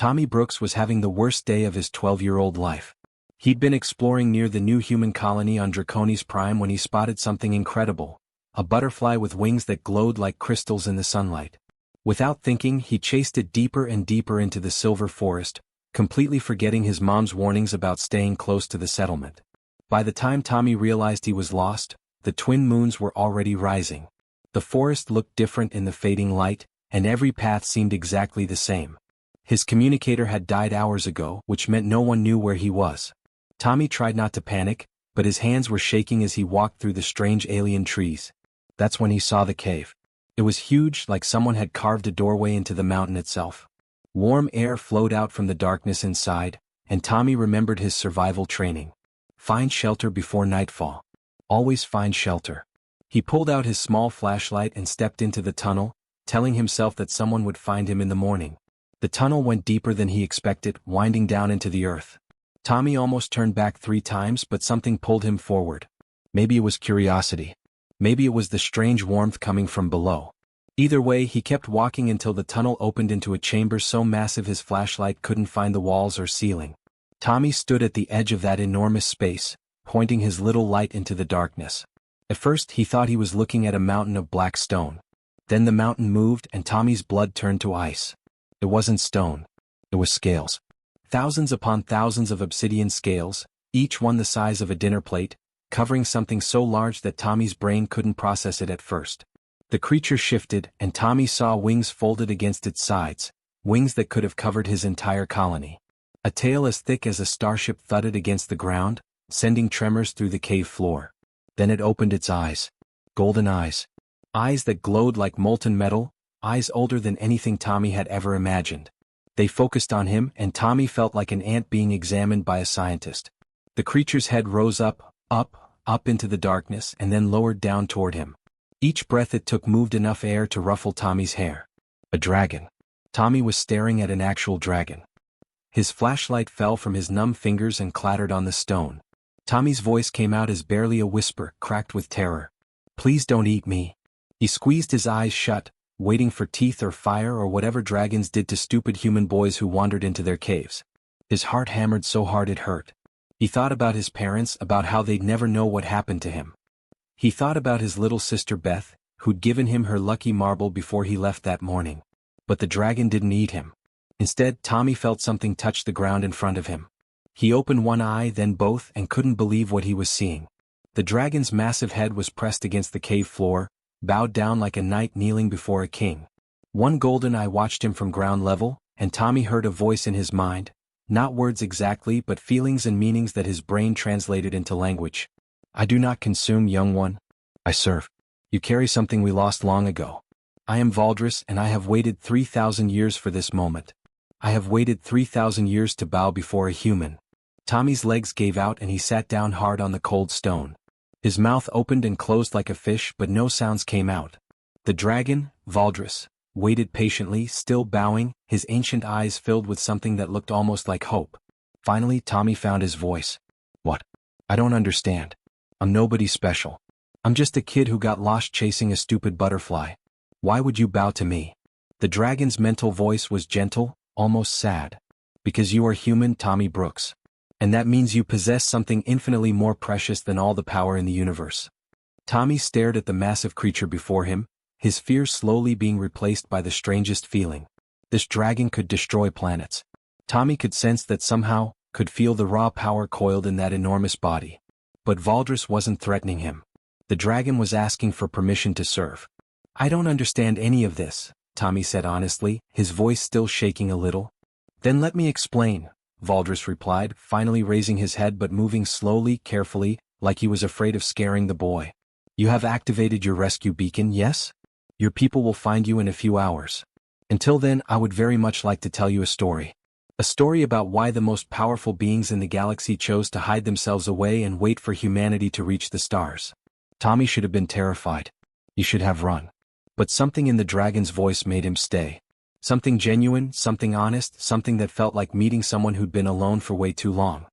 Tommy Brooks was having the worst day of his 12-year-old life. He'd been exploring near the new human colony on Draconis Prime when he spotted something incredible, a butterfly with wings that glowed like crystals in the sunlight. Without thinking, he chased it deeper and deeper into the silver forest, completely forgetting his mom's warnings about staying close to the settlement. By the time Tommy realized he was lost, the twin moons were already rising. The forest looked different in the fading light, and every path seemed exactly the same. His communicator had died hours ago, which meant no one knew where he was. Tommy tried not to panic, but his hands were shaking as he walked through the strange alien trees. That's when he saw the cave. It was huge, like someone had carved a doorway into the mountain itself. Warm air flowed out from the darkness inside, and Tommy remembered his survival training. Find shelter before nightfall. Always find shelter. He pulled out his small flashlight and stepped into the tunnel, telling himself that someone would find him in the morning. The tunnel went deeper than he expected, winding down into the earth. Tommy almost turned back 3 times, but something pulled him forward. Maybe it was curiosity. Maybe it was the strange warmth coming from below. Either way, he kept walking until the tunnel opened into a chamber so massive his flashlight couldn't find the walls or ceiling. Tommy stood at the edge of that enormous space, pointing his little light into the darkness. At first he thought he was looking at a mountain of black stone. Then the mountain moved and Tommy's blood turned to ice. It wasn't stone. It was scales. Thousands upon thousands of obsidian scales, each one the size of a dinner plate, covering something so large that Tommy's brain couldn't process it at first. The creature shifted, and Tommy saw wings folded against its sides, wings that could have covered his entire colony. A tail as thick as a starship thudded against the ground, sending tremors through the cave floor. Then it opened its eyes. Golden eyes. Eyes that glowed like molten metal, eyes older than anything Tommy had ever imagined. They focused on him, and Tommy felt like an ant being examined by a scientist. The creature's head rose up into the darkness and then lowered down toward him. Each breath it took moved enough air to ruffle Tommy's hair. A dragon. Tommy was staring at an actual dragon. His flashlight fell from his numb fingers and clattered on the stone. Tommy's voice came out as barely a whisper, cracked with terror. Please don't eat me. He squeezed his eyes shut, waiting for teeth or fire or whatever dragons did to stupid human boys who wandered into their caves. His heart hammered so hard it hurt. He thought about his parents, about how they'd never know what happened to him. He thought about his little sister Beth, who'd given him her lucky marble before he left that morning. But the dragon didn't eat him. Instead, Tommy felt something touch the ground in front of him. He opened one eye, then both, and couldn't believe what he was seeing. The dragon's massive head was pressed against the cave floor, bowed down like a knight kneeling before a king. One golden eye watched him from ground level, and Tommy heard a voice in his mind, not words exactly but feelings and meanings that his brain translated into language. I do not consume, young one. I serve. You carry something we lost long ago. I am Valdris, and I have waited 3,000 years for this moment. I have waited 3,000 years to bow before a human. Tommy's legs gave out and he sat down hard on the cold stone. His mouth opened and closed like a fish, but no sounds came out. The dragon, Valdris, waited patiently, still bowing, his ancient eyes filled with something that looked almost like hope. Finally, Tommy found his voice. What? I don't understand. I'm nobody special. I'm just a kid who got lost chasing a stupid butterfly. Why would you bow to me? The dragon's mental voice was gentle, almost sad. Because you are human, Tommy Brooks. And that means you possess something infinitely more precious than all the power in the universe. Tommy stared at the massive creature before him, his fear slowly being replaced by the strangest feeling. This dragon could destroy planets. Tommy could sense that somehow, could feel the raw power coiled in that enormous body. But Valdris wasn't threatening him. The dragon was asking for permission to serve. I don't understand any of this, Tommy said honestly, his voice still shaking a little. Then let me explain, Valdris replied, finally raising his head but moving slowly, carefully, like he was afraid of scaring the boy. You have activated your rescue beacon, yes? Your people will find you in a few hours. Until then, I would very much like to tell you a story. A story about why the most powerful beings in the galaxy chose to hide themselves away and wait for humanity to reach the stars. Tommy should have been terrified. He should have run. But something in the dragon's voice made him stay. Something genuine, something honest, something that felt like meeting someone who'd been alone for way too long.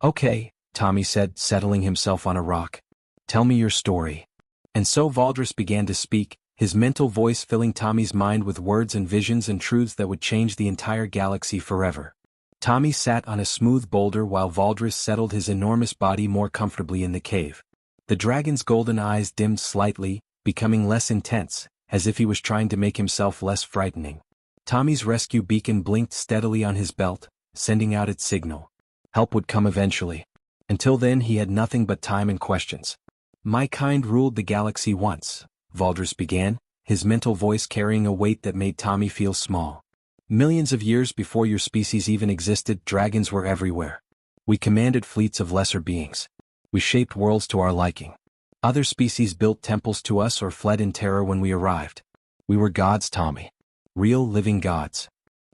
Okay, Tommy said, settling himself on a rock. Tell me your story. And so Valdris began to speak, his mental voice filling Tommy's mind with words and visions and truths that would change the entire galaxy forever. Tommy sat on a smooth boulder while Valdris settled his enormous body more comfortably in the cave. The dragon's golden eyes dimmed slightly, becoming less intense, as if he was trying to make himself less frightening. Tommy's rescue beacon blinked steadily on his belt, sending out its signal. Help would come eventually. Until then he had nothing but time and questions. My kind ruled the galaxy once, Valdris began, his mental voice carrying a weight that made Tommy feel small. Millions of years before your species even existed, dragons were everywhere. We commanded fleets of lesser beings. We shaped worlds to our liking. Other species built temples to us or fled in terror when we arrived. We were gods, Tommy. Real living gods.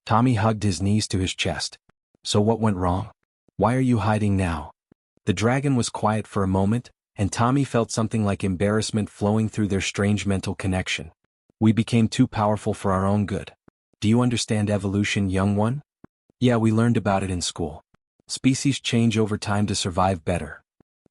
Tommy hugged his knees to his chest. So what went wrong? Why are you hiding now? The dragon was quiet for a moment, and Tommy felt something like embarrassment flowing through their strange mental connection. We became too powerful for our own good. Do you understand evolution, young one? Yeah, we learned about it in school. Species change over time to survive better.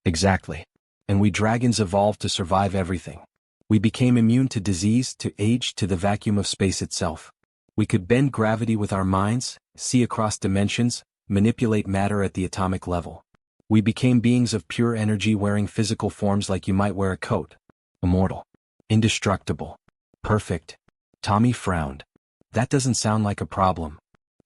Exactly. And we dragons evolved to survive everything. We became immune to disease, to age, to the vacuum of space itself. We could bend gravity with our minds, see across dimensions, manipulate matter at the atomic level. We became beings of pure energy wearing physical forms like you might wear a coat. Immortal. Indestructible. Perfect. Tommy frowned. That doesn't sound like a problem.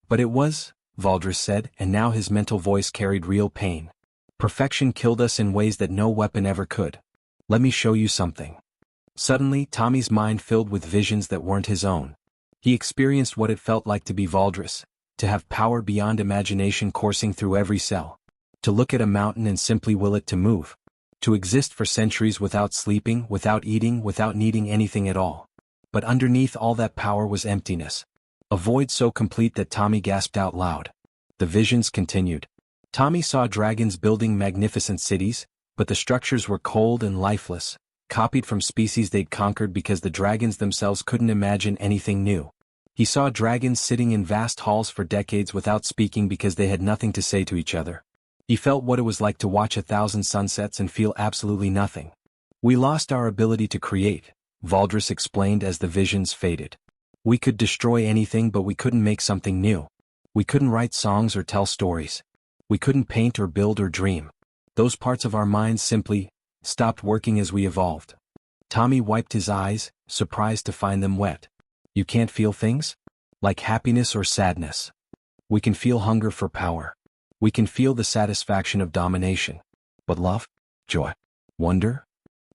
But it was, Valdris said, and now his mental voice carried real pain. Perfection killed us in ways that no weapon ever could. Let me show you something. Suddenly, Tommy's mind filled with visions that weren't his own. He experienced what it felt like to be Valdris, to have power beyond imagination coursing through every cell. To look at a mountain and simply will it to move. To exist for centuries without sleeping, without eating, without needing anything at all. But underneath all that power was emptiness. A void so complete that Tommy gasped out loud. The visions continued. Tommy saw dragons building magnificent cities, but the structures were cold and lifeless, copied from species they'd conquered because the dragons themselves couldn't imagine anything new. He saw dragons sitting in vast halls for decades without speaking because they had nothing to say to each other. He felt what it was like to watch 1,000 sunsets and feel absolutely nothing. We lost our ability to create, Valdris explained as the visions faded. We could destroy anything, but we couldn't make something new. We couldn't write songs or tell stories. We couldn't paint or build or dream. Those parts of our minds simply stopped working as we evolved. Tommy wiped his eyes, surprised to find them wet. You can't feel things? Like happiness or sadness. We can feel hunger for power. We can feel the satisfaction of domination. But love? Joy? Wonder?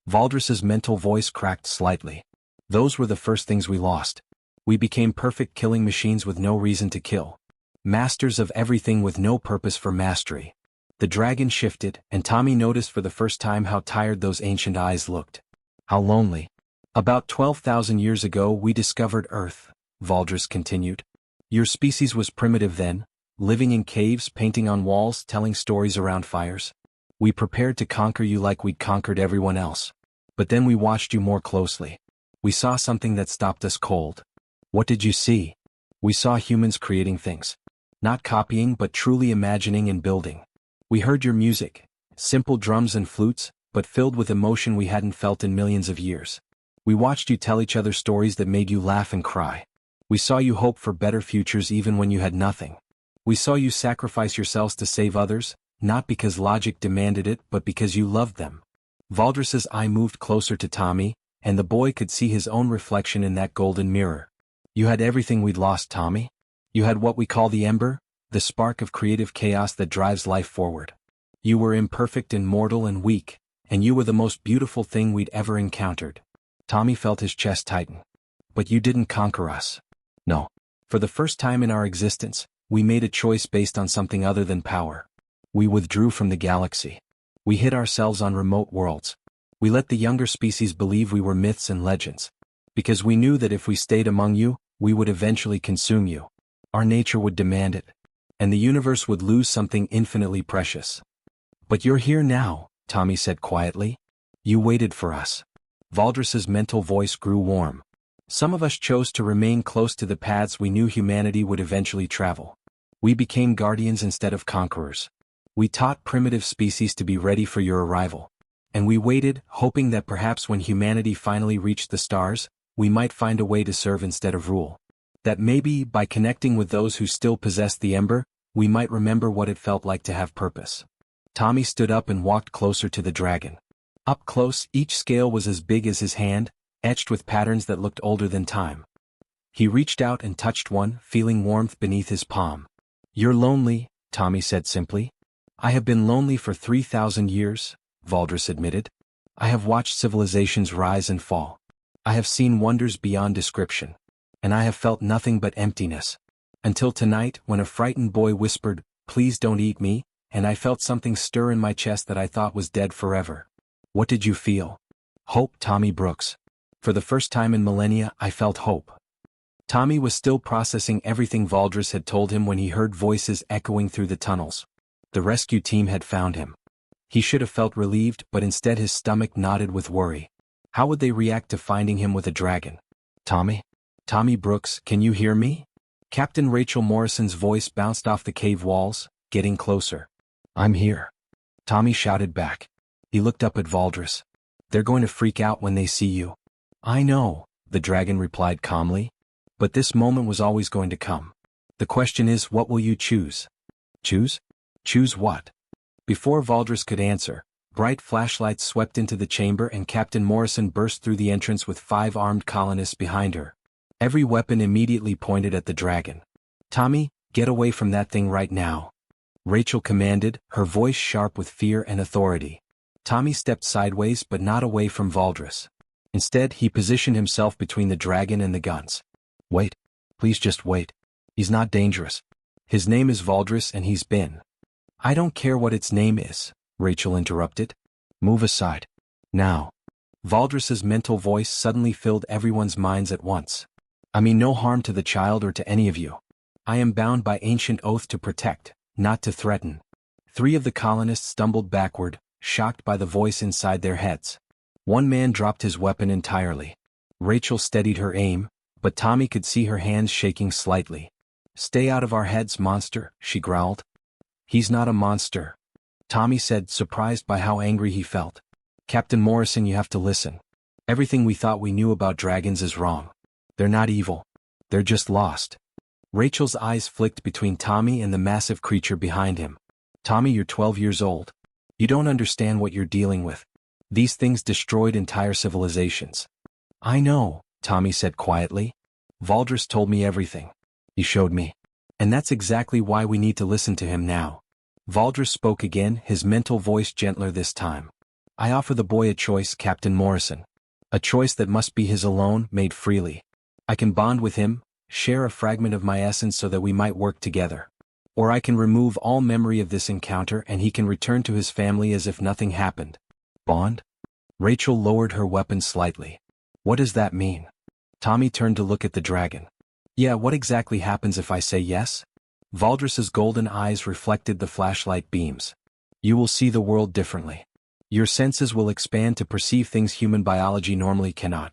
Valdris's mental voice cracked slightly. Those were the first things we lost. We became perfect killing machines with no reason to kill. Masters of everything with no purpose for mastery. The dragon shifted, and Tommy noticed for the first time how tired those ancient eyes looked. How lonely. About 12,000 years ago we discovered Earth, Valdris continued. Your species was primitive then, living in caves, painting on walls, telling stories around fires. We prepared to conquer you like we'd conquered everyone else. But then we watched you more closely. We saw something that stopped us cold. What did you see? We saw humans creating things. Not copying but truly imagining and building. We heard your music, simple drums and flutes, but filled with emotion we hadn't felt in millions of years. We watched you tell each other stories that made you laugh and cry. We saw you hope for better futures even when you had nothing. We saw you sacrifice yourselves to save others, not because logic demanded it but because you loved them. Valdris's eye moved closer to Tommy, and the boy could see his own reflection in that golden mirror. You had everything we'd lost, Tommy. You had what we call the ember, the spark of creative chaos that drives life forward. You were imperfect and mortal and weak, and you were the most beautiful thing we'd ever encountered. Tommy felt his chest tighten. But you didn't conquer us. No. For the first time in our existence, we made a choice based on something other than power. We withdrew from the galaxy. We hid ourselves on remote worlds. We let the younger species believe we were myths and legends. Because we knew that if we stayed among you, we would eventually consume you. Our nature would demand it. And the universe would lose something infinitely precious. But you're here now, Tommy said quietly. You waited for us. Valdris's mental voice grew warm. Some of us chose to remain close to the paths we knew humanity would eventually travel. We became guardians instead of conquerors. We taught primitive species to be ready for your arrival. And we waited, hoping that perhaps when humanity finally reached the stars, we might find a way to serve instead of rule. That maybe, by connecting with those who still possess the ember, we might remember what it felt like to have purpose. Tommy stood up and walked closer to the dragon. Up close, each scale was as big as his hand, etched with patterns that looked older than time. He reached out and touched one, feeling warmth beneath his palm. "You're lonely," Tommy said simply. "I have been lonely for 3,000 years, Valdris admitted. "I have watched civilizations rise and fall. I have seen wonders beyond description. And I have felt nothing but emptiness. Until tonight, when a frightened boy whispered, 'Please don't eat me,' and I felt something stir in my chest that I thought was dead forever." "What did you feel?" "Hope, Tommy Brooks. For the first time in millennia, I felt hope." Tommy was still processing everything Valdris had told him when he heard voices echoing through the tunnels. The rescue team had found him. He should have felt relieved, but instead his stomach knotted with worry. How would they react to finding him with a dragon? "Tommy? Tommy Brooks, can you hear me?" Captain Rachel Morrison's voice bounced off the cave walls, getting closer. "I'm here," Tommy shouted back. He looked up at Valdris. "They're going to freak out when they see you." "I know," the dragon replied calmly. "But this moment was always going to come. The question is, what will you choose?" "Choose? Choose what?" Before Valdris could answer, bright flashlights swept into the chamber and Captain Morrison burst through the entrance with 5 armed colonists behind her. Every weapon immediately pointed at the dragon. "Tommy, get away from that thing right now," Rachel commanded, her voice sharp with fear and authority. Tommy stepped sideways but not away from Valdris. Instead, he positioned himself between the dragon and the guns. "Wait. Please just wait. He's not dangerous. His name is Valdris and he's been—" "I don't care what its name is," Rachel interrupted. "Move aside. Now." Valdris's mental voice suddenly filled everyone's minds at once. "I mean no harm to the child or to any of you. I am bound by ancient oath to protect, not to threaten." 3 of the colonists stumbled backward, shocked by the voice inside their heads. One man dropped his weapon entirely. Rachel steadied her aim, but Tommy could see her hands shaking slightly. "Stay out of our heads, monster," she growled. "He's not a monster," Tommy said, surprised by how angry he felt. "Captain Morrison, you have to listen. Everything we thought we knew about dragons is wrong. They're not evil. They're just lost." Rachel's eyes flicked between Tommy and the massive creature behind him. "Tommy, you're 12 years old. You don't understand what you're dealing with. These things destroyed entire civilizations." "I know," Tommy said quietly. "Valdris told me everything. He showed me. And that's exactly why we need to listen to him now." Valdris spoke again, his mental voice gentler this time. "I offer the boy a choice, Captain Morrison. A choice that must be his alone, made freely. I can bond with him, share a fragment of my essence so that we might work together. Or I can remove all memory of this encounter and he can return to his family as if nothing happened." "Bond?" Rachel lowered her weapon slightly. "What does that mean?" Tommy turned to look at the dragon. "Yeah, what exactly happens if I say yes?" Valdris's golden eyes reflected the flashlight beams. "You will see the world differently. Your senses will expand to perceive things human biology normally cannot.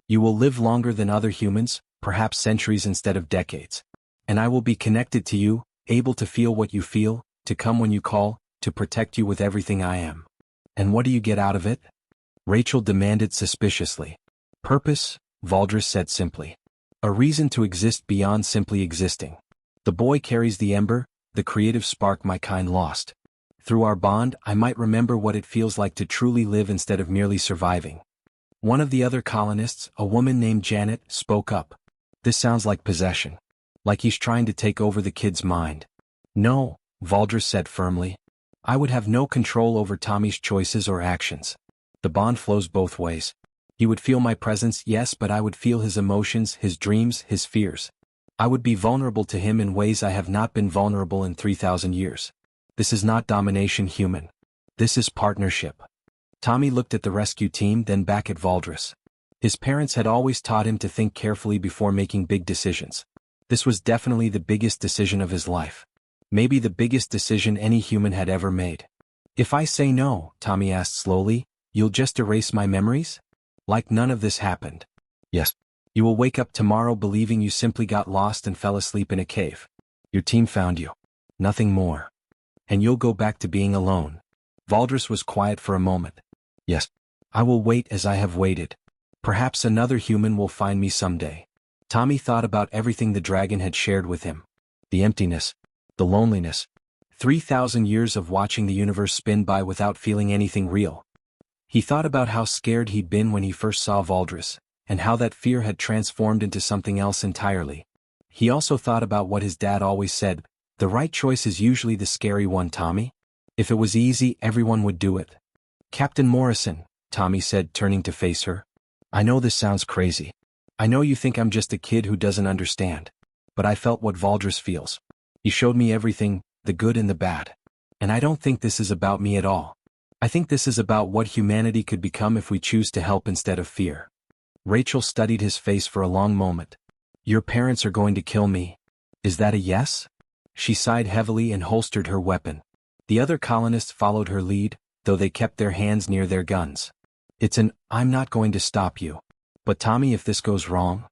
You will live longer than other humans, perhaps centuries instead of decades. And I will be connected to you, able to feel what you feel, to come when you call, to protect you with everything I am." "And what do you get out of it?" Rachel demanded suspiciously. "Purpose," Valdris said simply. "A reason to exist beyond simply existing. The boy carries the ember, the creative spark my kind lost. Through our bond, I might remember what it feels like to truly live instead of merely surviving." One of the other colonists, a woman named Janet, spoke up. "This sounds like possession. Like he's trying to take over the kid's mind." "No," Valdris said firmly. "I would have no control over Tommy's choices or actions. The bond flows both ways. He would feel my presence, yes, but I would feel his emotions, his dreams, his fears. I would be vulnerable to him in ways I have not been vulnerable in 3,000 years. This is not domination, human. This is partnership." Tommy looked at the rescue team, then back at Valdris. His parents had always taught him to think carefully before making big decisions. This was definitely the biggest decision of his life. Maybe the biggest decision any human had ever made. "If I say no," Tommy asked slowly, "you'll just erase my memories? Like none of this happened?" "Yes. You will wake up tomorrow believing you simply got lost and fell asleep in a cave. Your team found you. Nothing more. And you'll go back to being alone." Valdris was quiet for a moment. "Yes. I will wait as I have waited. Perhaps another human will find me someday. Tommy thought about everything the dragon had shared with him. The emptiness. The loneliness. 3,000 years of watching the universe spin by without feeling anything real. He thought about how scared he'd been when he first saw Valdris, and how that fear had transformed into something else entirely. He also thought about what his dad always said, the right choice is usually the scary one, Tommy. If it was easy, everyone would do it. Captain Morrison, Tommy said, turning to face her. I know this sounds crazy. I know you think I'm just a kid who doesn't understand. But I felt what Valdris feels. He showed me everything, the good and the bad. And I don't think this is about me at all. I think this is about what humanity could become if we choose to help instead of fear. Rachel studied his face for a long moment. Your parents are going to kill me. Is that a yes? She sighed heavily and holstered her weapon. The other colonists followed her lead, though they kept their hands near their guns. It's an, I'm not going to stop you. But Tommy, if this goes wrong?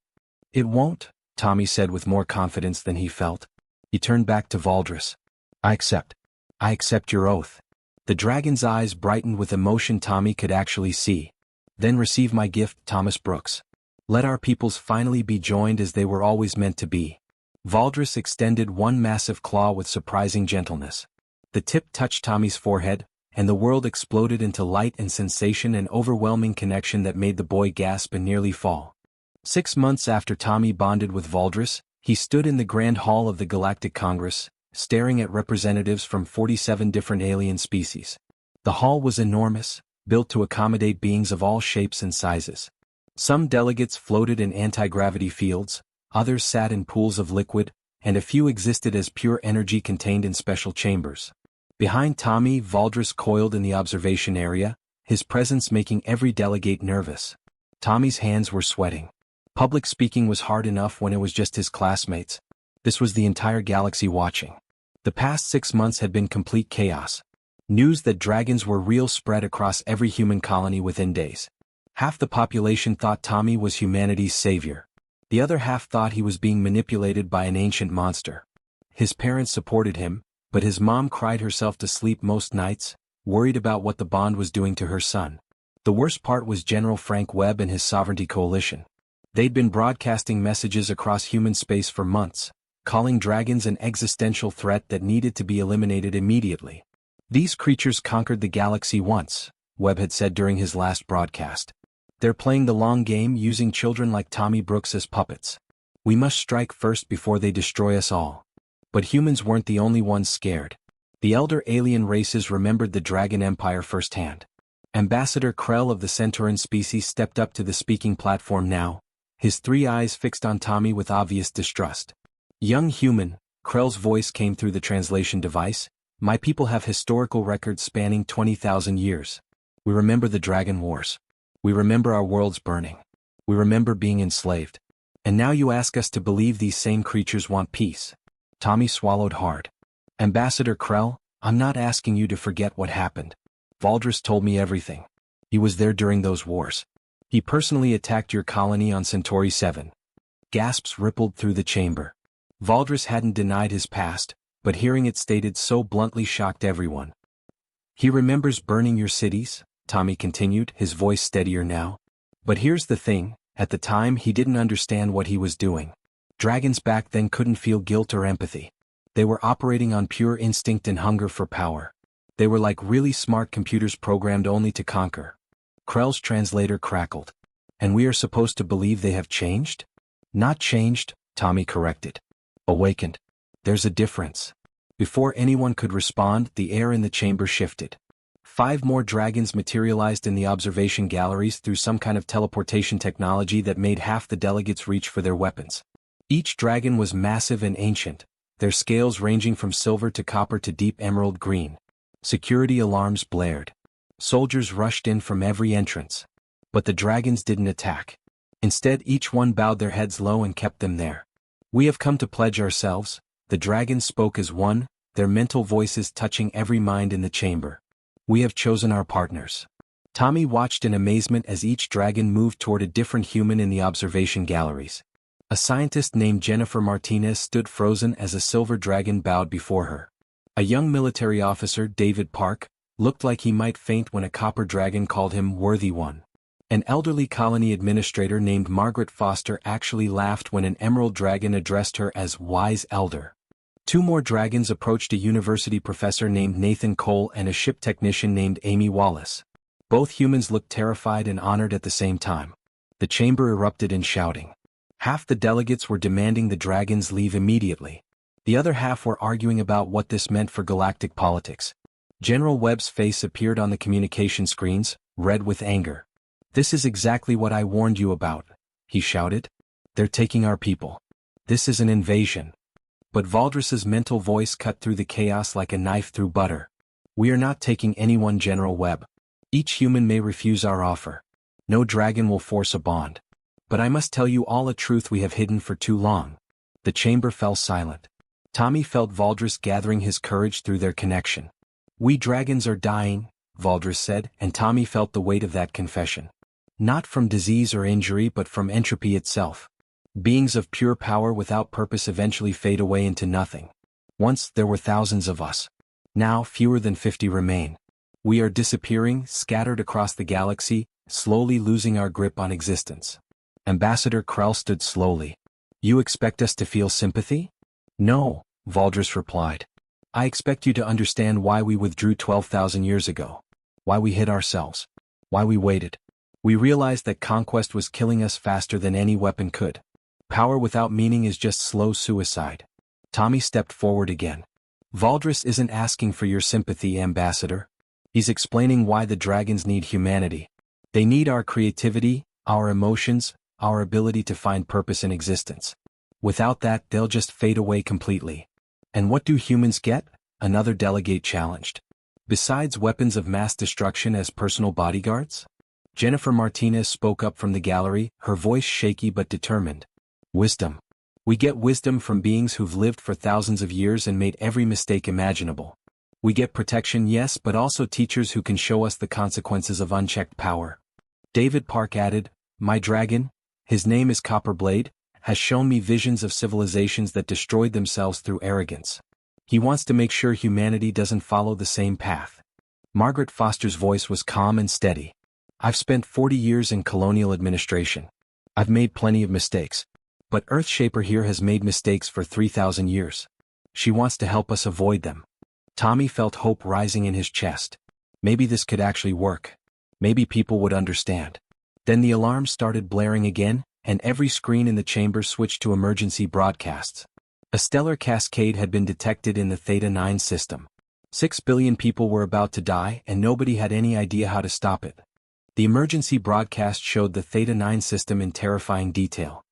It won't, Tommy said with more confidence than he felt. He turned back to Valdris. I accept your oath. The dragon's eyes brightened with emotion Tommy could actually see. Then receive my gift, Thomas Brooks. Let our peoples finally be joined as they were always meant to be. Valdris extended one massive claw with surprising gentleness. The tip touched Tommy's forehead, and the world exploded into light and sensation, an overwhelming connection that made the boy gasp and nearly fall. 6 months after Tommy bonded with Valdris, he stood in the Grand Hall of the Galactic Congress, staring at representatives from 47 different alien species. The hall was enormous, built to accommodate beings of all shapes and sizes. Some delegates floated in anti-gravity fields, others sat in pools of liquid, and a few existed as pure energy contained in special chambers. Behind Tommy, Valdris coiled in the observation area, his presence making every delegate nervous. Tommy's hands were sweating. Public speaking was hard enough when it was just his classmates. This was the entire galaxy watching. The past 6 months had been complete chaos. News that dragons were real spread across every human colony within days. Half the population thought Tommy was humanity's savior. The other half thought he was being manipulated by an ancient monster. His parents supported him, but his mom cried herself to sleep most nights, worried about what the bond was doing to her son. The worst part was General Frank Webb and his Sovereignty Coalition. They'd been broadcasting messages across human space for months, calling dragons an existential threat that needed to be eliminated immediately. These creatures conquered the galaxy once, Webb had said during his last broadcast. They're playing the long game, using children like Tommy Brooks as puppets. We must strike first before they destroy us all. But humans weren't the only ones scared. The elder alien races remembered the Dragon Empire firsthand. Ambassador Krell of the Centauran species stepped up to the speaking platform now, his 3 eyes fixed on Tommy with obvious distrust. Young human, Krell's voice came through the translation device, my people have historical records spanning 20,000 years. We remember the Dragon Wars. We remember our worlds burning. We remember being enslaved. And now you ask us to believe these same creatures want peace. Tommy swallowed hard. Ambassador Krell, I'm not asking you to forget what happened. Valdris told me everything. He was there during those wars. He personally attacked your colony on Centauri 7. Gasps rippled through the chamber. Valdris hadn't denied his past, but hearing it stated so bluntly shocked everyone. He remembers burning your cities, Tommy continued, his voice steadier now. But here's the thing, at the time he didn't understand what he was doing. Dragons back then couldn't feel guilt or empathy. They were operating on pure instinct and hunger for power. They were like really smart computers programmed only to conquer. Krell's translator crackled. And we are supposed to believe they have changed? Not changed, Tommy corrected. Awakened. There's a difference. Before anyone could respond, the air in the chamber shifted. 5 more dragons materialized in the observation galleries through some kind of teleportation technology that made half the delegates reach for their weapons. Each dragon was massive and ancient, their scales ranging from silver to copper to deep emerald green. Security alarms blared. Soldiers rushed in from every entrance. But the dragons didn't attack. Instead, each one bowed their heads low and kept them there. We have come to pledge ourselves, the dragons spoke as one, their mental voices touching every mind in the chamber. We have chosen our partners. Tommy watched in amazement as each dragon moved toward a different human in the observation galleries. A scientist named Jennifer Martinez stood frozen as a silver dragon bowed before her. A young military officer, David Park, looked like he might faint when a copper dragon called him Worthy One. An elderly colony administrator named Margaret Foster actually laughed when an emerald dragon addressed her as wise elder. Two more dragons approached a university professor named Nathan Cole and a ship technician named Amy Wallace. Both humans looked terrified and honored at the same time. The chamber erupted in shouting. Half the delegates were demanding the dragons leave immediately. The other half were arguing about what this meant for galactic politics. General Webb's face appeared on the communication screens, red with anger. "This is exactly what I warned you about," he shouted. "They're taking our people. This is an invasion." But Valdris's mental voice cut through the chaos like a knife through butter. "We are not taking anyone, General Webb. Each human may refuse our offer. No dragon will force a bond. But I must tell you all a truth we have hidden for too long." The chamber fell silent. Tommy felt Valdris gathering his courage through their connection. "We dragons are dying," Valdris said, and Tommy felt the weight of that confession. Not from disease or injury but from entropy itself. Beings of pure power without purpose eventually fade away into nothing. Once there were thousands of us. Now fewer than 50 remain. We are disappearing, scattered across the galaxy, slowly losing our grip on existence. Ambassador Krell stood slowly. "You expect us to feel sympathy?" "No," Valdris replied. "I expect you to understand why we withdrew 12,000 years ago. Why we hid ourselves. Why we waited. We realized that conquest was killing us faster than any weapon could. Power without meaning is just slow suicide." Tommy stepped forward again. "Valdris isn't asking for your sympathy, Ambassador. He's explaining why the dragons need humanity. They need our creativity, our emotions, our ability to find purpose in existence. Without that, they'll just fade away completely." "And what do humans get?" another delegate challenged. "Besides weapons of mass destruction as personal bodyguards?" Jennifer Martinez spoke up from the gallery, her voice shaky but determined. "Wisdom. We get wisdom from beings who've lived for thousands of years and made every mistake imaginable. We get protection, yes, but also teachers who can show us the consequences of unchecked power." David Park added, "My dragon, his name is Copperblade, has shown me visions of civilizations that destroyed themselves through arrogance. He wants to make sure humanity doesn't follow the same path." Margaret Foster's voice was calm and steady. "I've spent 40 years in colonial administration. I've made plenty of mistakes. But Earthshaper here has made mistakes for 3,000 years. She wants to help us avoid them." Tommy felt hope rising in his chest. Maybe this could actually work. Maybe people would understand. Then the alarms started blaring again, and every screen in the chamber switched to emergency broadcasts. A stellar cascade had been detected in the Theta 9 system. 6 billion people were about to die and nobody had any idea how to stop it. The emergency broadcast showed the Theta 9 system in terrifying detail.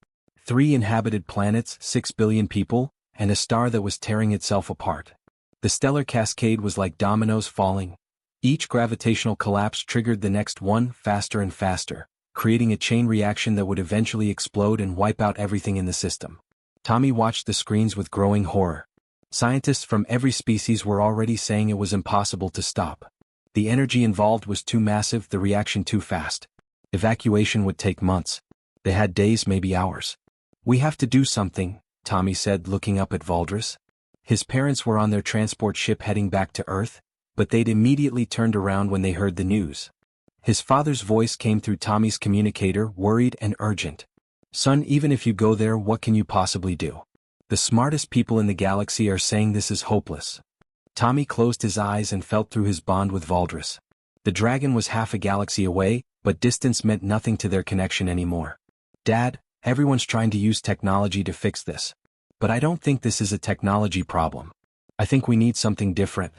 3 inhabited planets, 6 billion people, and a star that was tearing itself apart. The stellar cascade was like dominoes falling. Each gravitational collapse triggered the next one faster and faster, creating a chain reaction that would eventually explode and wipe out everything in the system. Tommy watched the screens with growing horror. Scientists from every species were already saying it was impossible to stop. The energy involved was too massive, the reaction too fast. Evacuation would take months. They had days, maybe hours. "We have to do something," Tommy said, looking up at Valdris. His parents were on their transport ship heading back to Earth, but they'd immediately turned around when they heard the news. His father's voice came through Tommy's communicator, worried and urgent. "Son, even if you go there, what can you possibly do? The smartest people in the galaxy are saying this is hopeless." Tommy closed his eyes and felt through his bond with Valdris. The dragon was half a galaxy away, but distance meant nothing to their connection anymore. "Dad, everyone's trying to use technology to fix this. But I don't think this is a technology problem. I think we need something different."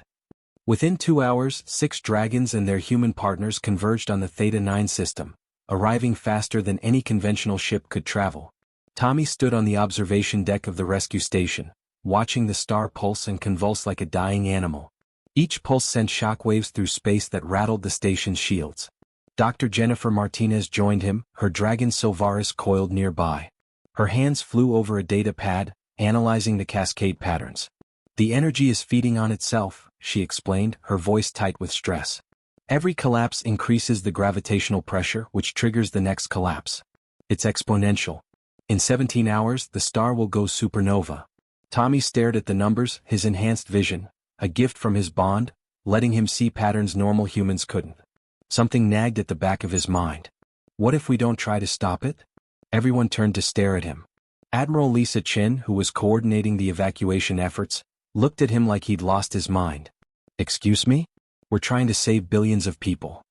Within 2 hours, 6 dragons and their human partners converged on the Theta 9 system, arriving faster than any conventional ship could travel. Tommy stood on the observation deck of the rescue station, watching the star pulse and convulse like a dying animal. Each pulse sent shockwaves through space that rattled the station's shields. Dr. Jennifer Martinez joined him, her dragon Silvaris coiled nearby. Her hands flew over a data pad, analyzing the cascade patterns. "The energy is feeding on itself," she explained, her voice tight with stress. "Every collapse increases the gravitational pressure, which triggers the next collapse. It's exponential. In 17 hours, the star will go supernova." Tommy stared at the numbers, his enhanced vision, a gift from his bond, letting him see patterns normal humans couldn't. Something nagged at the back of his mind. What if we don't try to stop it? Everyone turned to stare at him. Admiral Lisa Chin, who was coordinating the evacuation efforts, looked at him like he'd lost his mind. Excuse me? We're trying to save billions of people.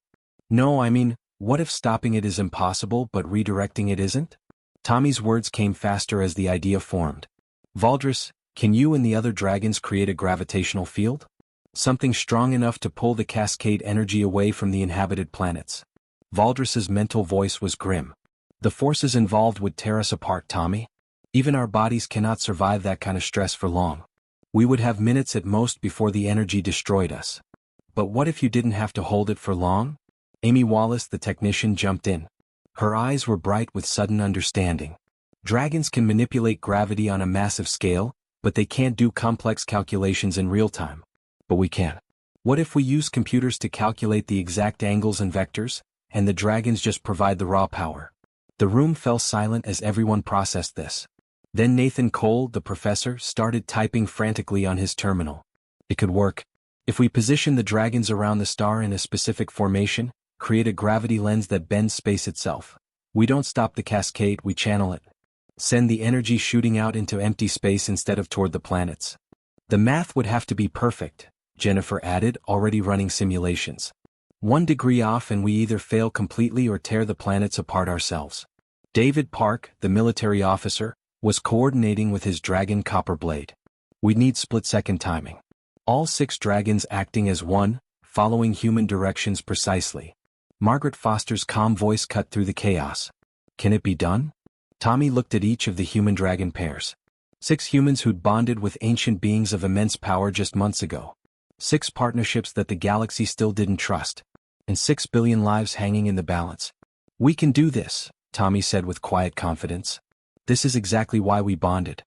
No, I mean, what if stopping it is impossible but redirecting it isn't? Tommy's words came faster as the idea formed. Valdris, can you and the other dragons create a gravitational field? Something strong enough to pull the cascade energy away from the inhabited planets. Valdris's mental voice was grim. The forces involved would tear us apart, Tommy. Even our bodies cannot survive that kind of stress for long. We would have minutes at most before the energy destroyed us. But what if you didn't have to hold it for long? Amy Wallace, the technician, jumped in. Her eyes were bright with sudden understanding. Dragons can manipulate gravity on a massive scale, but they can't do complex calculations in real time. But we can. What if we use computers to calculate the exact angles and vectors, and the dragons just provide the raw power? The room fell silent as everyone processed this. Then Nathan Cole, the professor, started typing frantically on his terminal. It could work. If we position the dragons around the star in a specific formation, create a gravity lens that bends space itself. We don't stop the cascade, we channel it. Send the energy shooting out into empty space instead of toward the planets. The math would have to be perfect, Jennifer added, already running simulations. 1 degree off and we either fail completely or tear the planets apart ourselves. David Park, the military officer, was coordinating with his dragon Copper Blade. We'd need split-second timing. All 6 dragons acting as one, following human directions precisely. Margaret Foster's calm voice cut through the chaos. Can it be done? Tommy looked at each of the human-dragon pairs. 6 humans who'd bonded with ancient beings of immense power just months ago. 6 partnerships that the galaxy still didn't trust. And 6 billion lives hanging in the balance. We can do this, Tommy said with quiet confidence. This is exactly why we bonded.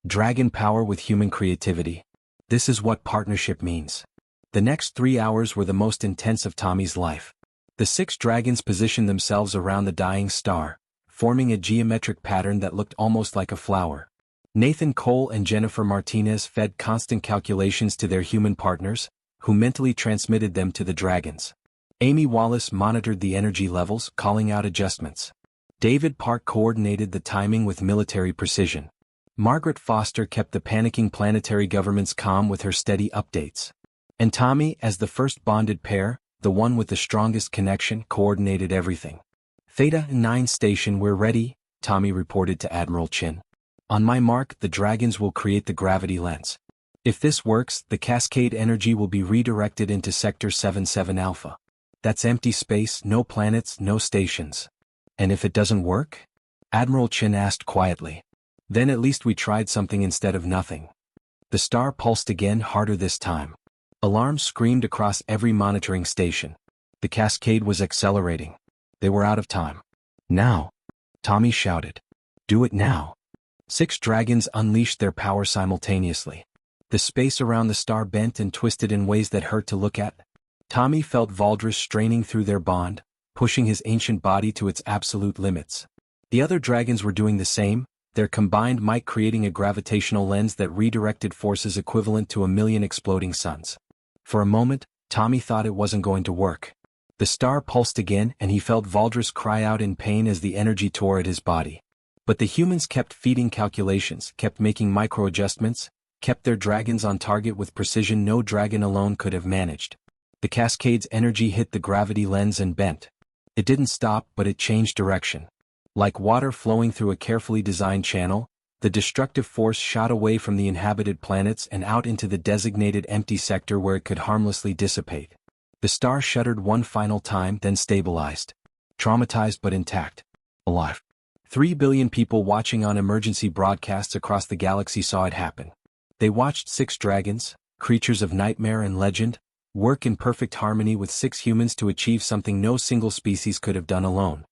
Dragon power with human creativity. This is what partnership means. The next 3 hours were the most intense of Tommy's life. The 6 dragons positioned themselves around the dying star, forming a geometric pattern that looked almost like a flower. Nathan Cole and Jennifer Martinez fed constant calculations to their human partners, who mentally transmitted them to the dragons. Amy Wallace monitored the energy levels, calling out adjustments. David Park coordinated the timing with military precision. Margaret Foster kept the panicking planetary governments calm with her steady updates. And Tommy, as the first bonded pair, the one with the strongest connection, coordinated everything. Theta 9 station, we're ready, Tommy reported to Admiral Chin. On my mark, the dragons will create the gravity lens. If this works, the cascade energy will be redirected into Sector 77 Alpha. That's empty space, no planets, no stations. And if it doesn't work? Admiral Chin asked quietly. Then at least we tried something instead of nothing. The star pulsed again, harder this time. Alarms screamed across every monitoring station. The cascade was accelerating. They were out of time. Now! Tommy shouted. Do it now! 6 dragons unleashed their power simultaneously. The space around the star bent and twisted in ways that hurt to look at. Tommy felt Valdris straining through their bond, pushing his ancient body to its absolute limits. The other dragons were doing the same, their combined might creating a gravitational lens that redirected forces equivalent to 1,000,000 exploding suns. For a moment, Tommy thought it wasn't going to work. The star pulsed again and he felt Valdris cry out in pain as the energy tore at his body. But the humans kept feeding calculations, kept making micro-adjustments, kept their dragons on target with precision no dragon alone could have managed. The cascade's energy hit the gravity lens and bent. It didn't stop, but it changed direction. Like water flowing through a carefully designed channel, the destructive force shot away from the inhabited planets and out into the designated empty sector where it could harmlessly dissipate. The star shuddered one final time, then stabilized. Traumatized but intact. Alive. 3 billion people watching on emergency broadcasts across the galaxy saw it happen. They watched 6 dragons, creatures of nightmare and legend, work in perfect harmony with 6 humans to achieve something no single species could have done alone.